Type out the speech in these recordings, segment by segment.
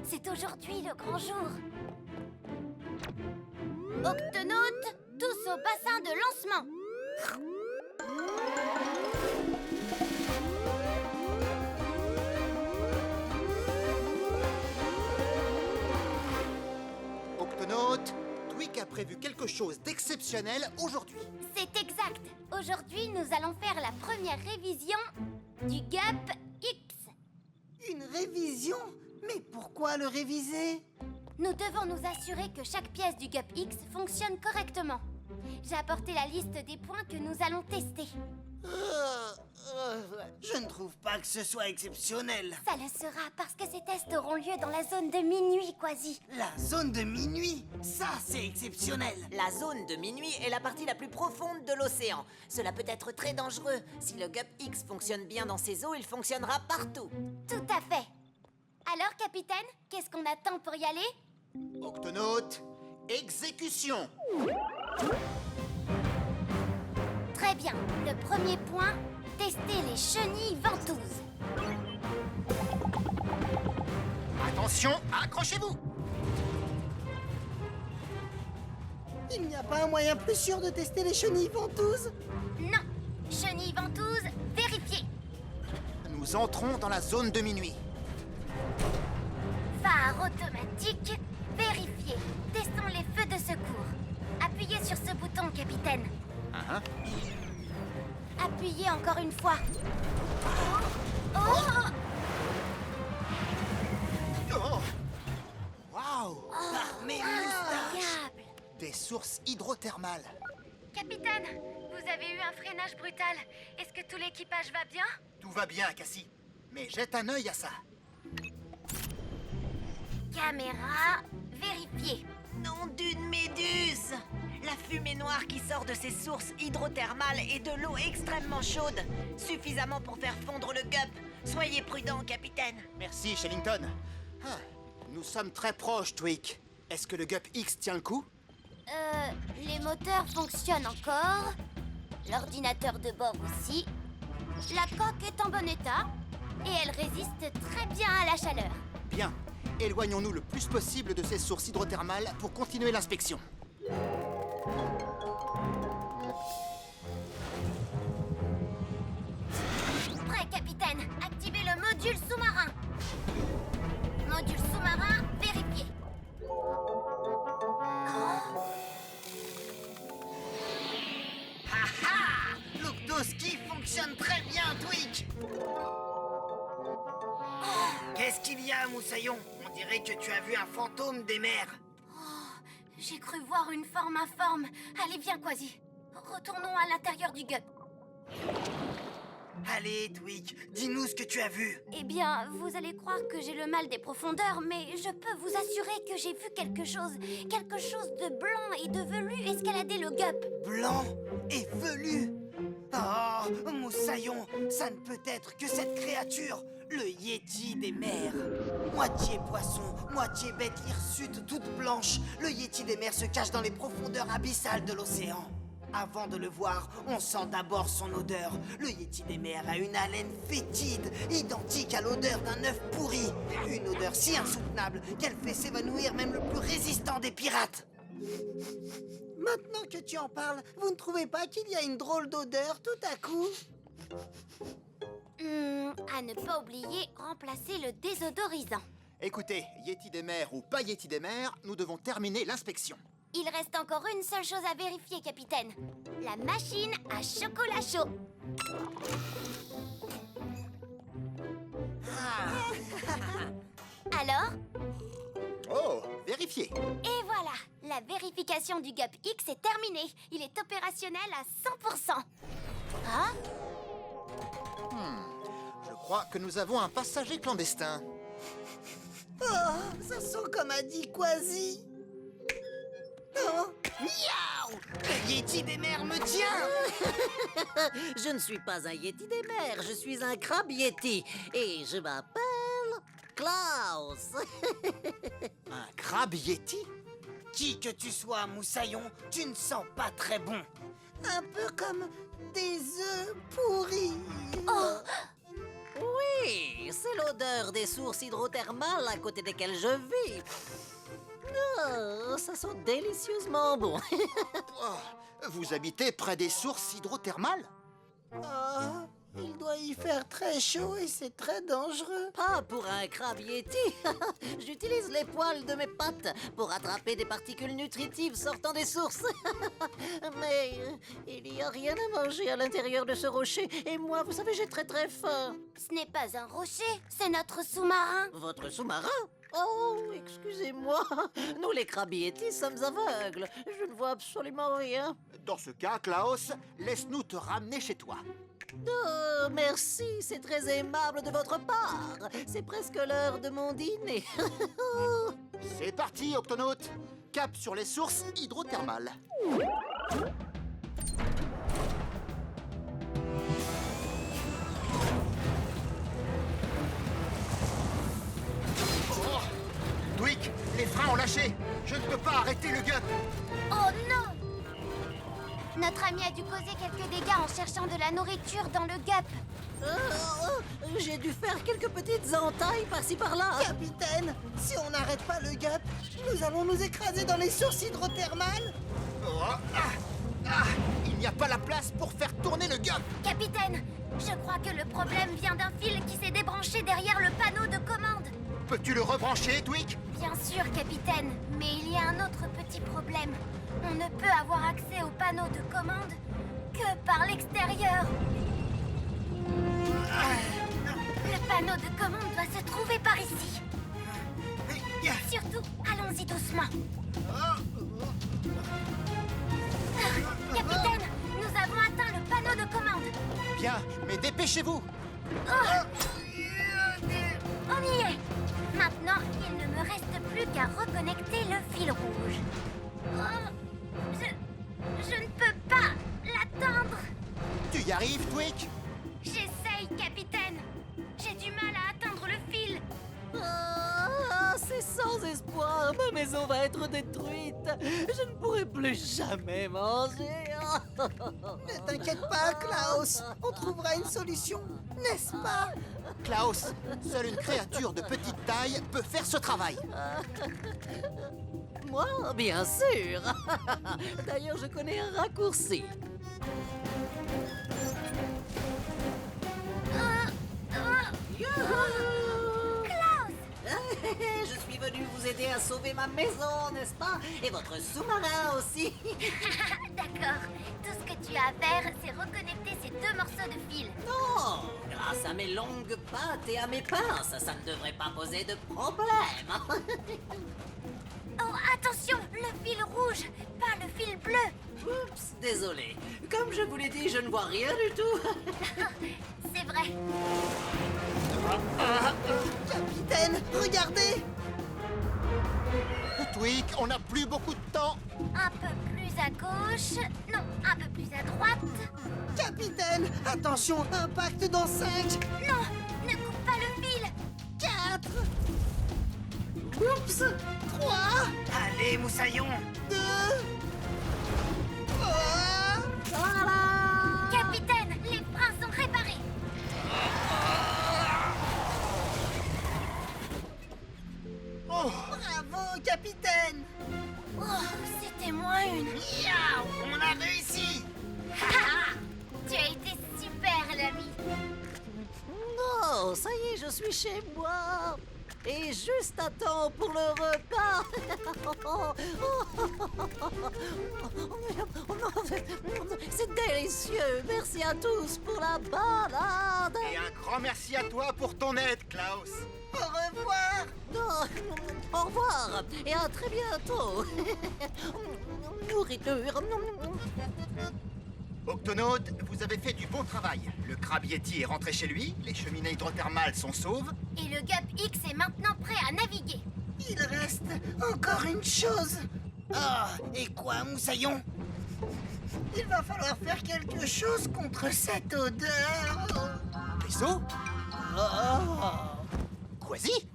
c'est aujourd'hui le grand jour. Octonautes, tous au bassin de lancement. Octonautes, Tweak a prévu quelque chose d'exceptionnel aujourd'hui. C'est exact. Aujourd'hui, nous allons faire la première révision du GUP X. Une révision? Mais pourquoi le réviser? Nous devons nous assurer que chaque pièce du GUP X fonctionne correctement. J'ai apporté la liste des points que nous allons tester. Je ne trouve pas que ce soit exceptionnel. Ça le sera parce que ces tests auront lieu dans la zone de minuit, Quasi. La zone de minuit, ça c'est exceptionnel. La zone de minuit est la partie la plus profonde de l'océan. Cela peut être très dangereux. Si le GUP X fonctionne bien dans ces eaux, il fonctionnera partout. Tout à fait. Alors, capitaine, qu'est-ce qu'on attend pour y aller? Octonautes, exécution! Très bien. Le premier point, tester les chenilles ventouses. Attention, accrochez-vous! Il n'y a pas un moyen plus sûr de tester les chenilles ventouses? Non. Chenilles ventouses, vérifiées. Nous entrons dans la zone de minuit. Phare automatique, vérifié. Testons les feux de secours. Appuyez sur ce bouton, capitaine. Appuyez encore une fois. Oh! Oh! Waouh! Par mes moustaches! Incroyable! Des sources hydrothermales. Capitaine, vous avez eu un freinage brutal. Est-ce que tout l'équipage va bien? Tout va bien, Cassie. Mais jette un œil à ça. Caméra, vérifiée. Nom d'une méduse! La fumée noire qui sort de ces sources hydrothermales est de l'eau extrêmement chaude, suffisamment pour faire fondre le GUP. Soyez prudent, capitaine. Merci, Shellington. Ah, nous sommes très proches, Tweak. Est-ce que le GUP X tient le coup? Les moteurs fonctionnent encore. L'ordinateur de bord aussi. La coque est en bon état. Et elle résiste très bien à la chaleur. Bien. Éloignons-nous le plus possible de ces sources hydrothermales pour continuer l'inspection. Prêt, capitaine. Activez le module sous-marin. Module sous-marin vérifié. L'octoski fonctionne très bien, Tweak. Qu'est-ce qu'il y a, Moussaillon? On dirait que tu as vu un fantôme des mers. J'ai cru voir une forme informe. Allez, viens, Quasi. Retournons à l'intérieur du GUP. Allez, Tweak, dis-nous ce que tu as vu. Eh bien, vous allez croire que j'ai le mal des profondeurs, mais je peux vous assurer que j'ai vu quelque chose de blanc et de velu escalader le GUP. Blanc et velu. Oh, Moussaillon, ça ne peut être que cette créature, le Yéti des mers. Moitié poisson, moitié bête hirsute toute blanche, le Yéti des mers se cache dans les profondeurs abyssales de l'océan. Avant de le voir, on sent d'abord son odeur. Le Yéti des mers a une haleine fétide, identique à l'odeur d'un œuf pourri. Une odeur si insoutenable qu'elle fait s'évanouir même le plus résistant des pirates. Maintenant que tu en parles, vous ne trouvez pas qu'il y a une drôle d'odeur tout à coup? À ne pas oublier, remplacer le désodorisant. Écoutez, Yéti des mers ou pas Yéti des mers, nous devons terminer l'inspection. Il reste encore une seule chose à vérifier, capitaine. La machine à chocolat chaud. Alors? Oh, vérifiez. Et voilà, la vérification du GUP X est terminée. Il est opérationnel à 100%. Hein? Je crois que nous avons un passager clandestin. Oh, ça sent comme a dit Quasi. Oh, miaou! Le Yéti des mers me tient! Je ne suis pas un Yéti des mers, je suis un crabe Yéti. Et je m'appelle Klaus. Un crabe Yéti? Qui que tu sois, Moussaillon, tu ne sens pas très bon. Un peu comme des œufs pourris. Oh, Oui, Oui, c'est l'odeur des sources hydrothermales à côté desquelles je vis. Oh, ça sent délicieusement bon. Oh, vous habitez près des sources hydrothermales? Ah, il doit y faire très chaud et c'est très dangereux. Pas pour un crabe yéti. J'utilise les poils de mes pattes pour attraper des particules nutritives sortant des sources. Mais il n'y a rien à manger à l'intérieur de ce rocher. Et moi, vous savez, j'ai très très faim. Ce n'est pas un rocher, c'est notre sous-marin. Votre sous-marin? Oh, excusez-moi. Nous, les crabes yétis, sommes aveugles. Je ne vois absolument rien. Dans ce cas, Klaus, laisse-nous te ramener chez toi. Oh, merci, c'est très aimable de votre part. C'est presque l'heure de mon dîner. C'est parti, Octonaute. Cap sur les sources hydrothermales. Oh, Dwick, les freins ont lâché. Je ne peux pas arrêter le gup. Oh non! Notre ami a dû causer quelques dégâts en cherchant de la nourriture dans le gup. J'ai dû faire quelques petites entailles par-ci par-là. Capitaine, si on n'arrête pas le gup, nous allons nous écraser dans les sources hydrothermales. Oh, il n'y a pas la place pour faire tourner le gup. Capitaine, je crois que le problème vient d'un fil qui s'est débranché derrière le panneau de commande. Peux-tu le rebrancher, Dwick? Bien sûr, capitaine, mais il y a un autre petit problème. On ne peut avoir accès au panneau de commande que par l'extérieur. Le panneau de commande doit se trouver par ici. Surtout, allons-y doucement. Capitaine, nous avons atteint le panneau de commande. Bien, mais dépêchez-vous. On y est. Maintenant, il ne me reste plus qu'à reconnecter le fil rouge. Je ne peux pas l'atteindre. Tu y arrives, Dwick? J'essaye, capitaine. J'ai du mal à atteindre le fil. Ah, c'est sans espoir. Ma maison va être détruite. Je ne pourrai plus jamais manger. Ne t'inquiète pas, Klaus. On trouvera une solution, n'est-ce pas? Klaus, seule une créature de petite taille peut faire ce travail. Moi, bien sûr. D'ailleurs, je connais un raccourci. Klaus! Je suis venu vous aider à sauver ma maison, n'est-ce pas? Et votre sous-marin aussi. D'accord. Tout ce que tu as à faire, c'est reconnecter ces deux morceaux de fil. Non, grâce à mes longues pattes et à mes pinces, ça ne devrait pas poser de problème. Oh, attention, le fil rouge, pas le fil bleu. Oups, désolé. Comme je vous l'ai dit, je ne vois rien du tout. C'est vrai. Capitaine, regardez. Dwick, on n'a plus beaucoup de temps. Un peu plus à gauche. Non, un peu plus à droite. Capitaine, attention, impact dans 5, Non, ne coupe pas le fil. 4. Oups, 3, Allez, Moussaillon! 2. Capitaine, les freins sont réparés. Oh, Bravo, capitaine. Oh, c'était moins une. Miaou! On a réussi! Tu as été super, l'ami. Non, ça y est, je suis chez moi. Et juste à temps pour le repas. C'est délicieux. Merci à tous pour la balade. et un grand merci à toi pour ton aide, Klaus. Au revoir. Non, au revoir et à très bientôt. Nourriture. Octonaute, vous avez fait du bon travail. Le crabe yéti est rentré chez lui, les cheminées hydrothermales sont sauves. Et le Gup X est maintenant prêt à naviguer. Il reste encore une chose. Ah, et quoi, Moussaillon? Il va falloir faire quelque chose contre cette odeur. Vaisseau? Quasi?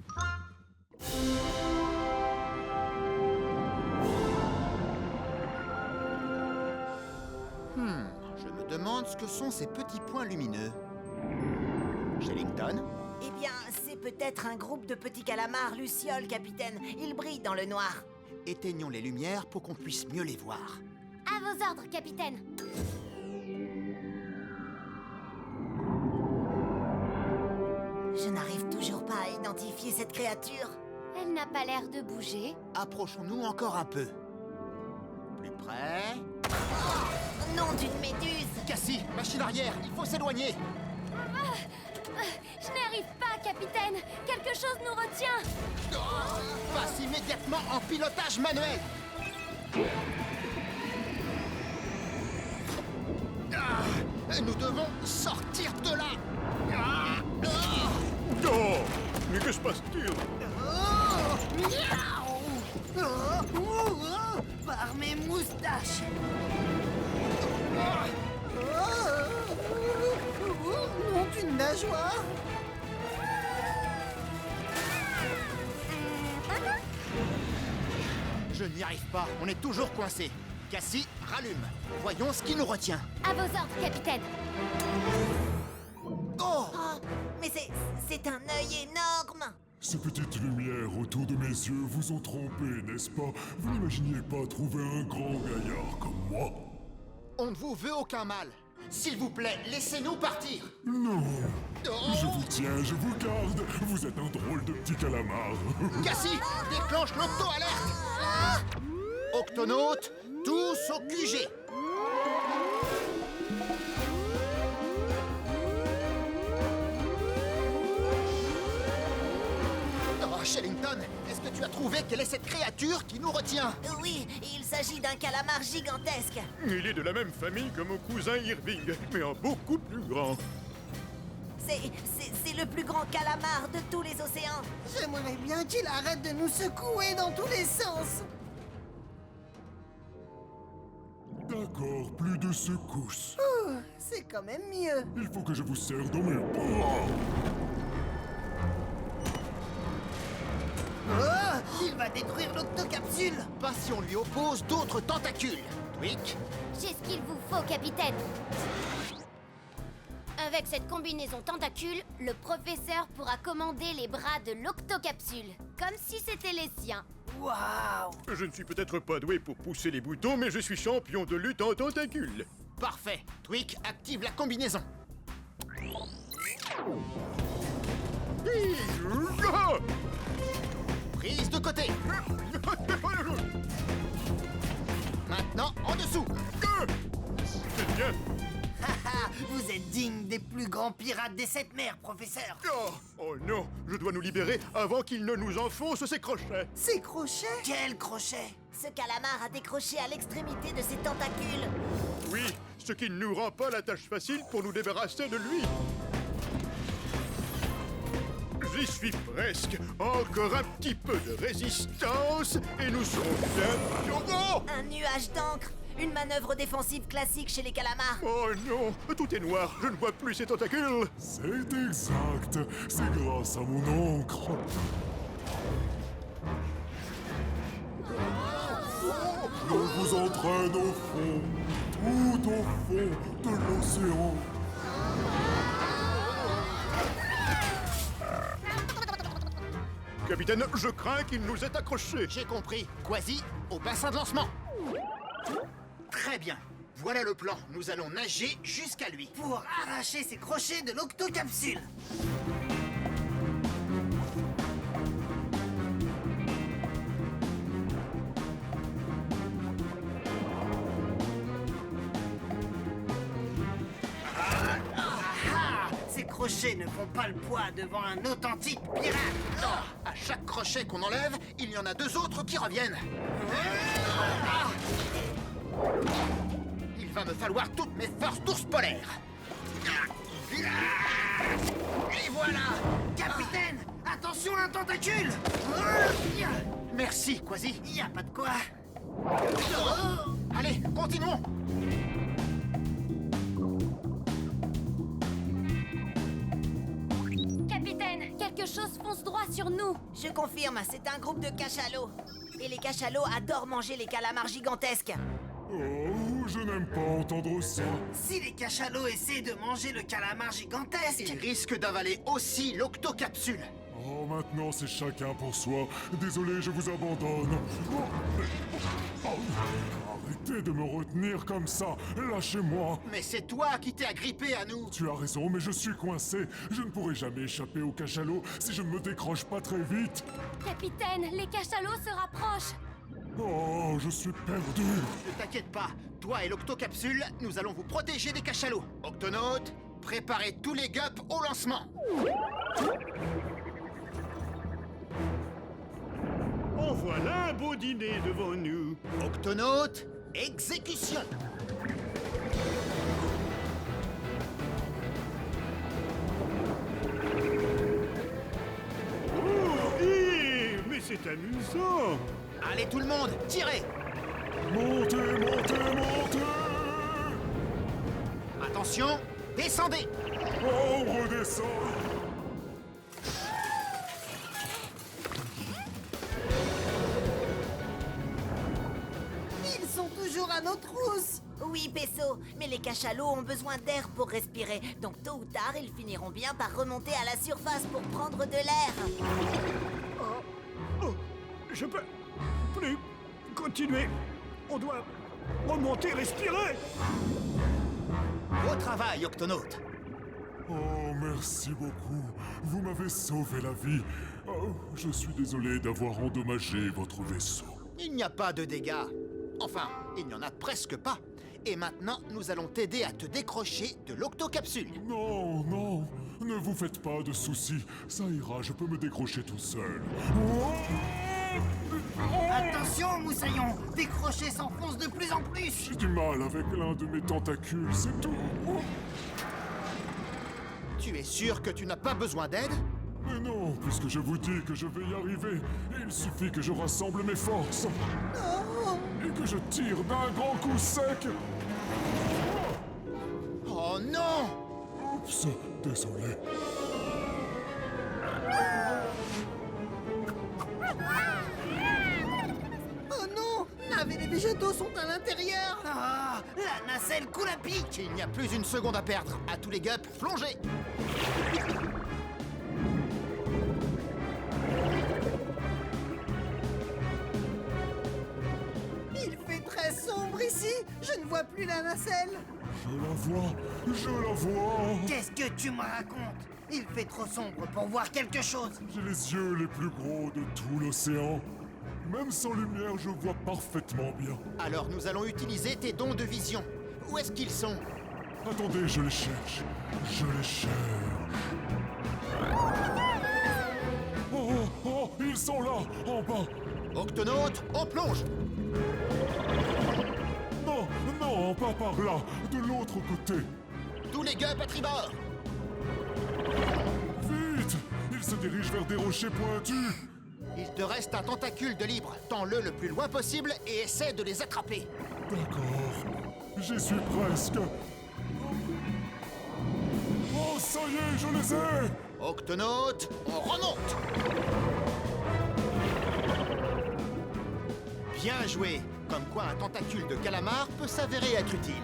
Je me demande ce que sont ces petits points lumineux. Shellington? Eh bien, c'est peut-être un groupe de petits calamars lucioles, capitaine. Ils brillent dans le noir. Éteignons les lumières pour qu'on puisse mieux les voir. À vos ordres, capitaine. Je n'arrive toujours pas à identifier cette créature. Elle n'a pas l'air de bouger. Approchons-nous encore un peu. Plus près. Nom d'une méduse! Cassie, machine arrière, il faut s'éloigner. Je n'y arrive pas, capitaine. Quelque chose nous retient. Passe immédiatement en pilotage manuel. Nous devons sortir de là. Oh, mais que se passe-t-il? Par mes moustaches. Nom d'une nageoire. Je n'y arrive pas, on est toujours coincé. Cassie, rallume. Voyons ce qui nous retient. À vos ordres, capitaine. Oh! Oh, mais c'est un œil énorme! Ces petites lumières autour de mes yeux vous ont trompé, n'est-ce pas? Vous n'imaginiez pas trouver un grand gaillard comme moi? On ne vous veut aucun mal. S'il vous plaît, laissez-nous partir. Non. Oh! Je vous tiens, je vous garde. Vous êtes un drôle de petit calamar. Cassie, déclenche l'auto-alerte. Octonautes, tous au QG. Oh, Shellington, est-ce que tu as trouvé quelle est cette créature qui nous retient? Oui, il s'agit d'un calamar gigantesque. Il est de la même famille que mon cousin Irving, mais en beaucoup plus grand. C'est le plus grand calamar de tous les océans. J'aimerais bien qu'il arrête de nous secouer dans tous les sens. D'accord, plus de secousses. C'est quand même mieux. Il faut que je vous serre dans mes bras. Oh, il va détruire l'octocapsule. Pas si on lui oppose d'autres tentacules. Tweak, J'ai ce qu'il vous faut, capitaine. Avec cette combinaison tentacule, le professeur pourra commander les bras de l'octocapsule, comme si c'était les siens. Waouh. Je ne suis peut-être pas doué pour pousser les boutons, mais je suis champion de lutte en tentacules. parfait. Tweak, active la combinaison. Prise de côté. Maintenant, en dessous. C'est bien. Haha, vous êtes digne des plus grands pirates des sept mers, professeur. Oh non, je dois nous libérer avant qu'il ne nous enfonce ses crochets. Ces crochets? Quel crochet? Ce calamar a décroché à l'extrémité de ses tentacules. Oui, ce qui ne nous rend pas la tâche facile pour nous débarrasser de lui. J'y suis presque. Encore un petit peu de résistance et nous serons bien... Oh, Un nuage d'encre. Une manœuvre défensive classique chez les calamars. oh non, tout est noir, je ne vois plus ses tentacules. C'est exact, c'est grâce à mon encre. Je vous entraîne au fond, tout au fond de l'océan. Capitaine, je crains qu'il nous ait accrochés. J'ai compris. Quasi, au bassin de lancement. Très bien. Voilà le plan. Nous allons nager jusqu'à lui. Pour arracher ces crochets de l'octocapsule. Ces crochets ne font pas le poids devant un authentique pirate. À chaque crochet qu'on enlève, il y en a deux autres qui reviennent. Il va me falloir toutes mes forces d'ours polaire. Et voilà. Capitaine, attention un tentacule. Merci, Quasi. Y a pas de quoi. Allez, continuons. Capitaine, quelque chose fonce droit sur nous. Je confirme, c'est un groupe de cachalots. Et les cachalots adorent manger les calamars gigantesques. Oh, je n'aime pas entendre ça. Si les cachalots essaient de manger le calamar gigantesque... Ils risquent d'avaler aussi l'octocapsule. Oh, maintenant c'est chacun pour soi. Désolé, je vous abandonne. Oh, arrêtez de me retenir comme ça. Lâchez-moi. Mais c'est toi qui t'es agrippé à nous. Tu as raison, mais je suis coincé. Je ne pourrai jamais échapper au cachalot si je ne me décroche pas très vite. Capitaine, les cachalots se rapprochent. Oh, je suis perdu. Ne t'inquiète pas, toi et l'octocapsule, nous allons vous protéger des cachalots. Octonautes, préparez tous les gups au lancement. En voilà un beau dîner devant nous. Octonautes, exécution. Oh, mais c'est amusant. Allez tout le monde, tirez. Montez, montez, montez. Attention, descendez. Oh, on redescend. Ils sont toujours à nos trousses. Oui, Pesso, mais les cachalots ont besoin d'air pour respirer. Donc tôt ou tard, ils finiront bien par remonter à la surface pour prendre de l'air. Oh, je peux plus continuer. On doit remonter, respirer. Beau travail, Octonautes. Oh, merci beaucoup. Vous m'avez sauvé la vie. Oh, je suis désolé d'avoir endommagé votre vaisseau. Il n'y a pas de dégâts. Enfin, il n'y en a presque pas. Et maintenant, nous allons t'aider à te décrocher de l'octocapsule. Non, non, ne vous faites pas de soucis. Ça ira, je peux me décrocher tout seul. Attention, Moussaillon, tes crochets s'enfoncent de plus en plus. J'ai du mal avec l'un de mes tentacules, c'est tout. Tu es sûr que tu n'as pas besoin d'aide? Mais non, puisque je vous dis que je vais y arriver, il suffit que je rassemble mes forces. Et que je tire d'un grand coup sec. Oh non! Oups, désolé. Oh non, Nave et les végétaux sont à l'intérieur. Ah, la nacelle coule à pic. Il n'y a plus une seconde à perdre. À tous les gups, plongez! Il fait très sombre ici. Je ne vois plus la nacelle. Je la vois, je la vois. Qu'est-ce que tu me racontes? Il fait trop sombre pour voir quelque chose. J'ai les yeux les plus gros de tout l'océan. Même sans lumière, je vois parfaitement bien. Alors nous allons utiliser tes dons de vision. Où est-ce qu'ils sont? Attendez, je les cherche. Je les cherche. Oh, oh, oh, ils sont là, en bas. Octonautes, on plonge! Non, non, pas par là, de l'autre côté. Tous les gups à tribord! Vite! Ils se dirigent vers des rochers pointus. Il te reste un tentacule de libre. Tends-le le plus loin possible et essaie de les attraper. D'accord, j'y suis presque. Oh, ça y est, je les ai! Octonautes, on remonte! Bien joué! Comme quoi un tentacule de calamar peut s'avérer être utile.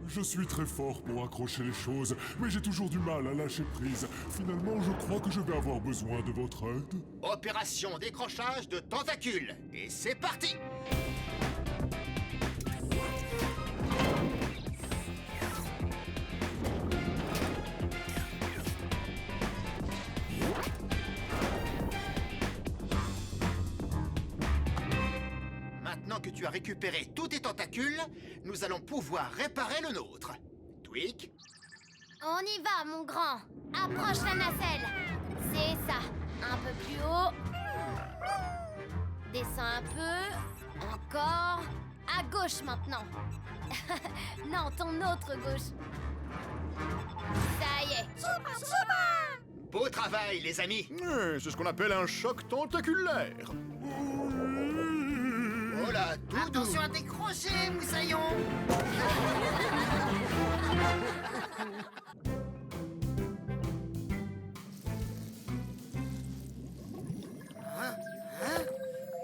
Je suis très fort pour accrocher les choses, mais j'ai toujours du mal à lâcher prise. Finalement, je crois que je vais avoir besoin de votre aide. Opération décrochage de tentacules. Et c'est parti! Maintenant que tu as récupéré tous tes tentacules, nous allons pouvoir réparer le nôtre. Tweak, On y va, mon grand. Approche la nacelle. C'est ça. Un peu plus haut. Descends un peu. Encore. À gauche maintenant. Non, ton autre gauche. Ça y est. beau travail, les amis! C'est ce qu'on appelle un choc tentaculaire. Oh là, Doudou! Attention à tes crochets, Moussaillon.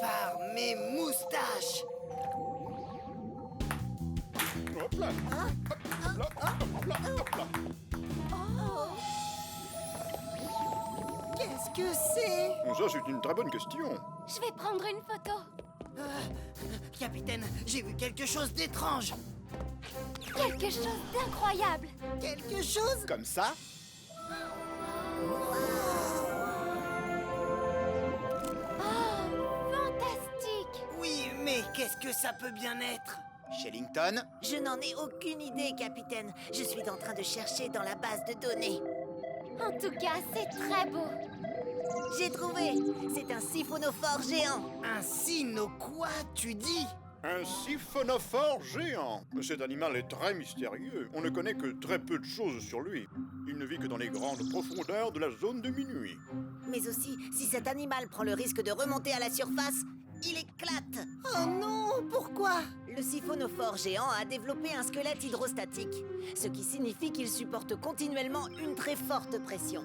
Par mes Qu'est-ce que c'est? Ça, c'est une très bonne question. Je vais prendre une photo. Capitaine, j'ai vu quelque chose d'étrange. Quelque chose d'incroyable. Quelque chose? Comme ça? Oh, fantastique. Oui, mais qu'est-ce que ça peut bien être? Shellington, Je n'en ai aucune idée, capitaine. Je suis en train de chercher dans la base de données. En tout cas, c'est très beau. J'ai trouvé. C'est un siphonophore géant. Un sino quoi, tu dis? Un siphonophore géant. Cet animal est très mystérieux. On ne connaît que très peu de choses sur lui. Il ne vit que dans les grandes profondeurs de la zone de minuit. Mais aussi, si cet animal prend le risque de remonter à la surface, il éclate. Oh non, pourquoi? Le siphonophore géant a développé un squelette hydrostatique, ce qui signifie qu'il supporte continuellement une très forte pression.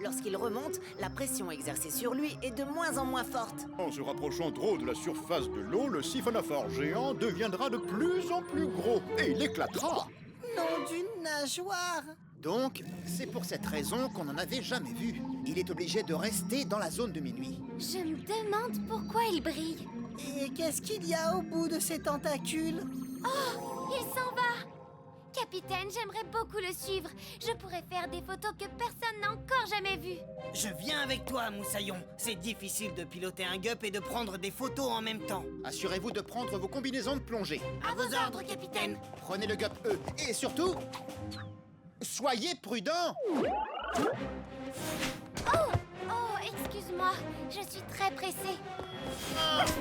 Lorsqu'il remonte, la pression exercée sur lui est de moins en moins forte. En se rapprochant trop de la surface de l'eau, le siphonophore géant deviendra de plus en plus gros et il éclatera. Nom d'une nageoire! donc, c'est pour cette raison qu'on n'en avait jamais vu. Il est obligé de rester dans la zone de minuit. Je me demande pourquoi il brille. Et qu'est-ce qu'il y a au bout de ces tentacules? Oh, il s'en va. Capitaine, j'aimerais beaucoup le suivre. Je pourrais faire des photos que personne n'a encore jamais vues. Je viens avec toi, Moussaillon. C'est difficile de piloter un gup et de prendre des photos en même temps. Assurez-vous de prendre vos combinaisons de plongée. À vos ordres, capitaine. Prenez le gup E. Et surtout, soyez prudents. Oh, excuse-moi. Je suis très pressée.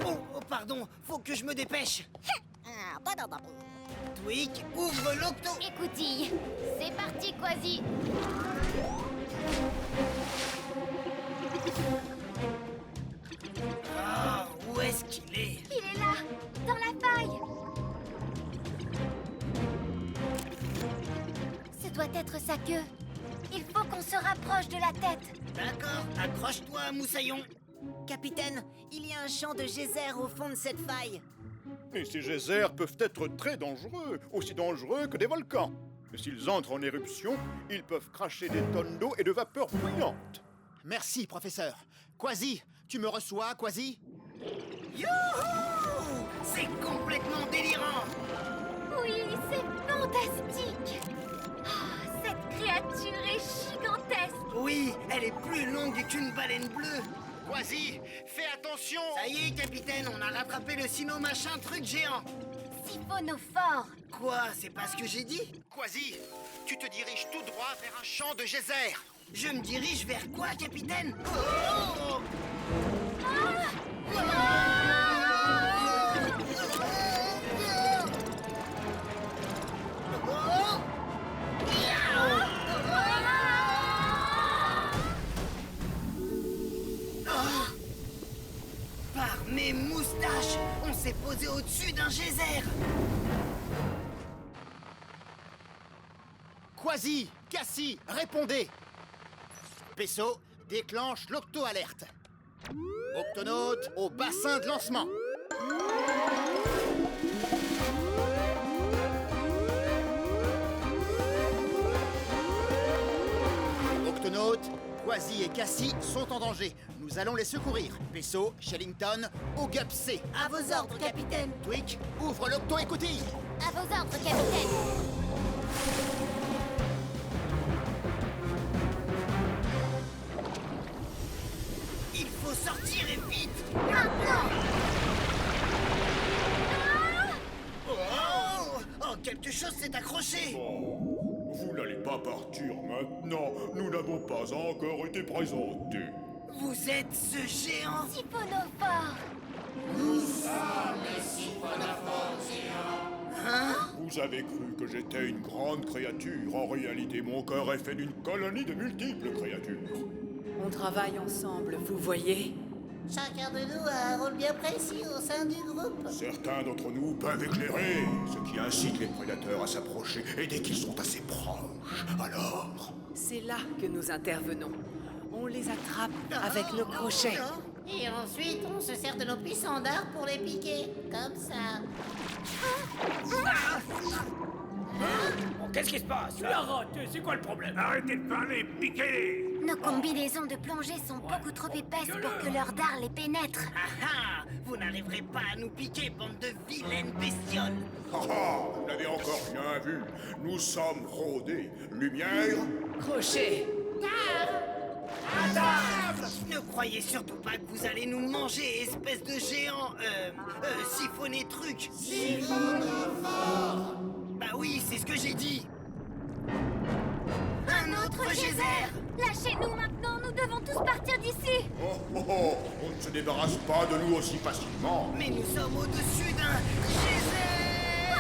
Oh, pardon, faut que je me dépêche. Tweak, ouvre l'octo. Écoutille, c'est parti, Quasi. Ah, où est-ce qu'il est? Il est là, dans la faille. Ce doit être sa queue. Il faut qu'on se rapproche de la tête. D'accord, accroche-toi, Moussaillon. Capitaine, il y a un champ de geysers au fond de cette faille. Et ces geysers peuvent être très dangereux, aussi dangereux que des volcans. Mais s'ils entrent en éruption, ils peuvent cracher des tonnes d'eau et de vapeur bruyante. Merci, professeur. Quasi, tu me reçois, Quasi? Youhou! C'est complètement délirant. Oui, c'est fantastique. Ah, cette créature est gigantesque. Oui, elle est plus longue qu'une baleine bleue. Quasi, fais attention. Ça y est, capitaine, on a rattrapé le sino-machin truc géant. Siphonophore. Quoi, c'est pas ce que j'ai dit? Quasi, tu te diriges tout droit vers un champ de geysers. Je me dirige vers quoi, capitaine? Oh! Par mes moustaches, on s'est posé au-dessus d'un geyser. Quasi, Cassie, répondez. Pesso, déclenche l'octo-alerte. Octonaute au bassin de lancement. Octonaute, Quasi et Cassie sont en danger. Nous allons les secourir. Pesso, Shellington, au GUP C. À vos ordres, capitaine. Tweak, ouvre l'octo-écoutille. À vos ordres, capitaine. Il faut sortir et vite. Oh, quelque chose s'est accroché. Vous n'allez pas partir maintenant. Nous n'avons pas encore été présentés. Vous êtes ce géant. Siphonophore. Vous avez cru que j'étais une grande créature. En réalité, mon cœur est fait d'une colonie de multiples créatures. On travaille ensemble, vous voyez? Chacun de nous a un rôle bien précis au sein du groupe. Certains d'entre nous peuvent éclairer, ce qui incite les prédateurs à s'approcher. Et dès qu'ils sont assez proches, alors... C'est là que nous intervenons. On les attrape avec nos crochets. Et ensuite, on se sert de nos puissants dards pour les piquer. Comme ça. Qu'est-ce qui se passe? Tu l'as raté, c'est quoi le problème? Arrêtez de parler, piquez-les! Nos combinaisons de plongée sont beaucoup trop épaisses pour que leur dard les pénètre. Ah, vous n'arriverez pas à nous piquer, bande de vilaines bestioles. Vous n'avez encore rien vu. Nous sommes rodés. Lumière. Crochet. Ne croyez surtout pas que vous allez nous manger, espèce de géant, siphonné truc. Bah oui, c'est ce que j'ai dit. Un autre geyser! Lâchez-nous maintenant, nous devons tous partir d'ici! On ne se débarrasse pas de nous aussi facilement. Mais nous sommes au-dessus d'un geyser.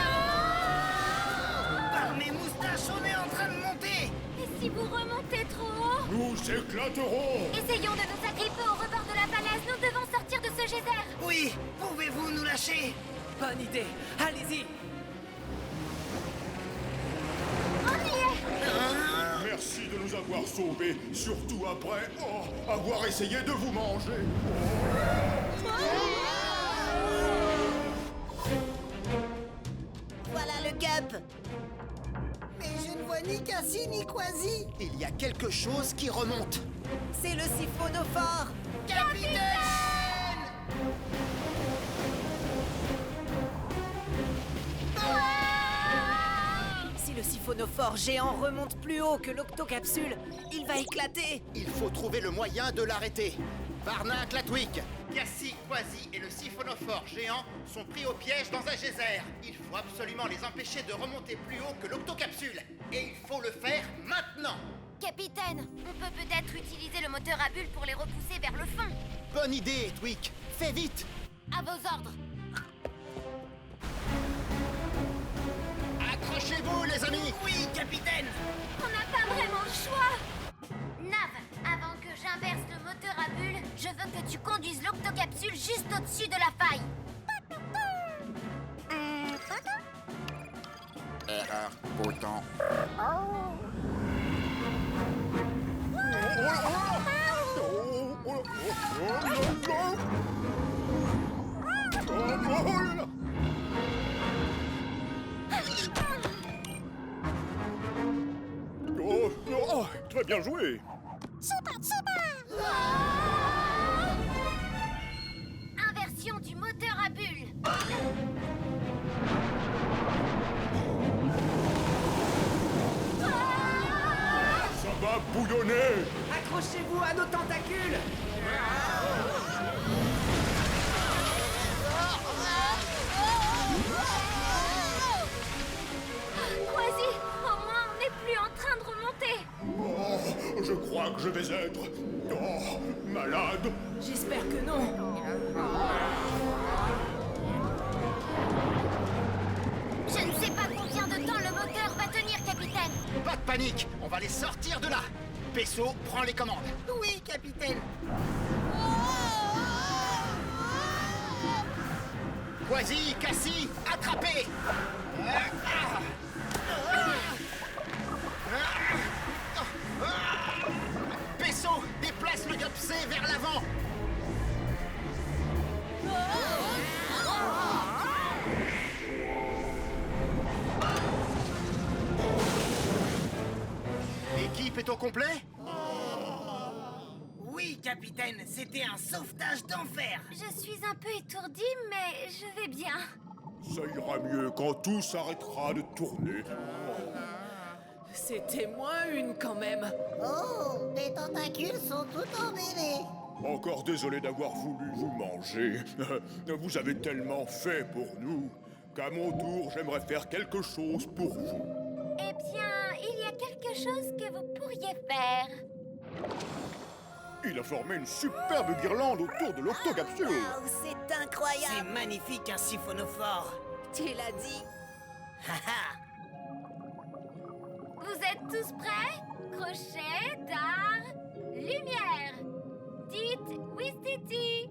Par mes moustaches, on est en train de monter. Et si vous remontez trop haut? Nous éclaterons. Essayons de nous agripper au rebord de la falaise, nous devons sortir de ce geyser! Oui, pouvez-vous nous lâcher? Bonne idée. Allez-y. On y est! Merci de nous avoir sauvés, surtout après avoir essayé de vous manger. Voilà le gup. Mais je ne vois ni Cassie ni Quasi. Il y a quelque chose qui remonte. C'est le siphonophore. Capitaine! Si le siphonophore géant remonte plus haut que l'octocapsule, il va éclater. Il faut trouver le moyen de l'arrêter. Barnac, Latwick, Cassie, Quasi et le siphonophore géant sont pris au piège dans un geyser. Il faut absolument les empêcher de remonter plus haut que l'octocapsule. Et il faut le faire maintenant. Capitaine, on peut peut-être utiliser le moteur à bulles pour les repousser vers le fond. Bonne idée, Twick. Fais vite. À vos ordres. Accrochez-vous, les amis. Oui, capitaine. On n'a pas vraiment le choix. Nav, avant que j'inverse le moteur à bulles, je veux que tu conduises l'octocapsule juste au-dessus de la faille. Erreur, pourtant. Très bien joué. Inversion du moteur à bulles. Ça va bouillonner. Accrochez-vous à nos tentacules. Quasi, au moins on n'est plus en train de remonter. Je crois que je vais être malade. J'espère que non. Je ne sais pas combien de temps le moteur va tenir, capitaine. Pas de panique, on va les sortir de là. Pesso, prends les commandes. Oui, capitaine. Quasi, Cassie, attrapez. Pesso, déplace le Gupsé vers l'avant. L'équipe est au complet? Oui, capitaine, c'était un sauvetage d'enfer. Je suis un peu étourdie, mais je vais bien. Ça ira mieux quand tout s'arrêtera de tourner. C'était moins une quand même. Oh, les tentacules sont tout emmêlés. Encore désolé d'avoir voulu vous manger. Vous avez tellement fait pour nous qu'à mon tour, j'aimerais faire quelque chose pour vous. Eh bien, il y a quelque chose que vous pourriez faire. Il a formé une superbe guirlande autour de l'octocapsule. Waouh, c'est C'est incroyable. magnifique, un siphonophore. Tu l'as dit. Vous êtes tous prêts? Crochet, dard, lumière. Dites Wistiti.